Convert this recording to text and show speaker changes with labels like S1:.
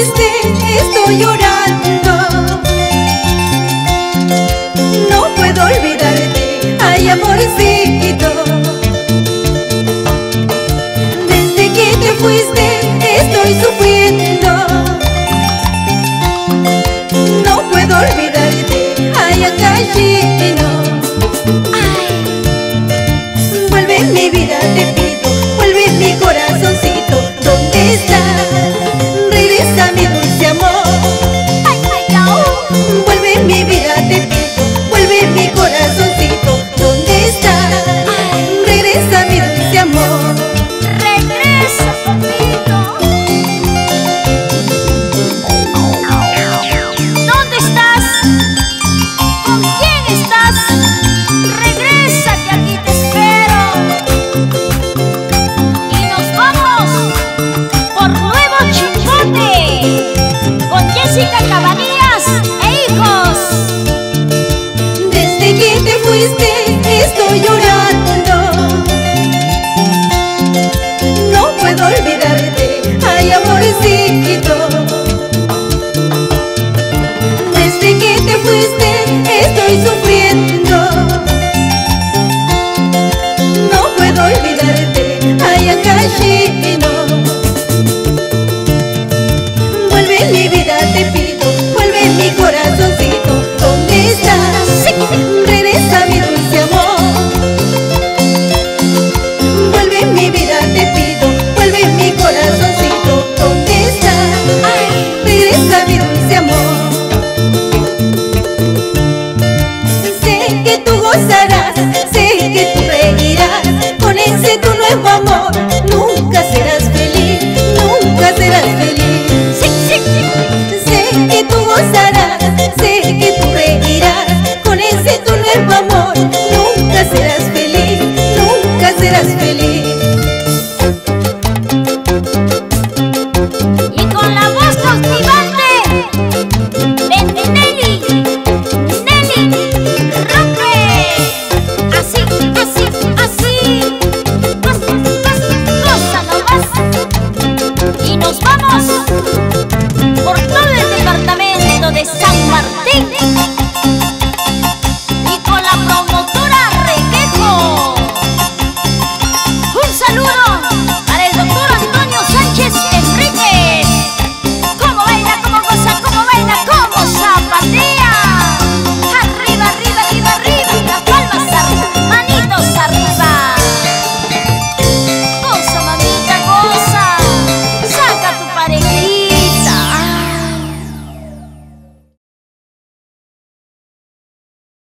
S1: fuiste estoy llorando. No puedo olvidarte, ay amorcito. Desde que te fuiste estoy sufriendo. No puedo olvidarte, ay acallino. Vuelve mi vida, te pido, vuelve mi corazoncito. ¿Dónde estás? Regresa mi dulce amor. Vuelve mi vida, te pido, vuelve mi corazoncito. ¿Dónde estás? Regresa mi dulce amor.
S2: Regresa, papito. ¿Dónde estás? ¿Con quién estás? Regresa, que aquí te espero. Y nos vamos por Nuevo Chimbote con Jessica Cabanillas e hijos.
S1: Desde que te fuiste estoy llorando. No puedo olvidarte, ay amorcito. Desde que te fuiste estoy sufriendo. No puedo olvidarte, ay acallino. Vuelve mi vida, te pido,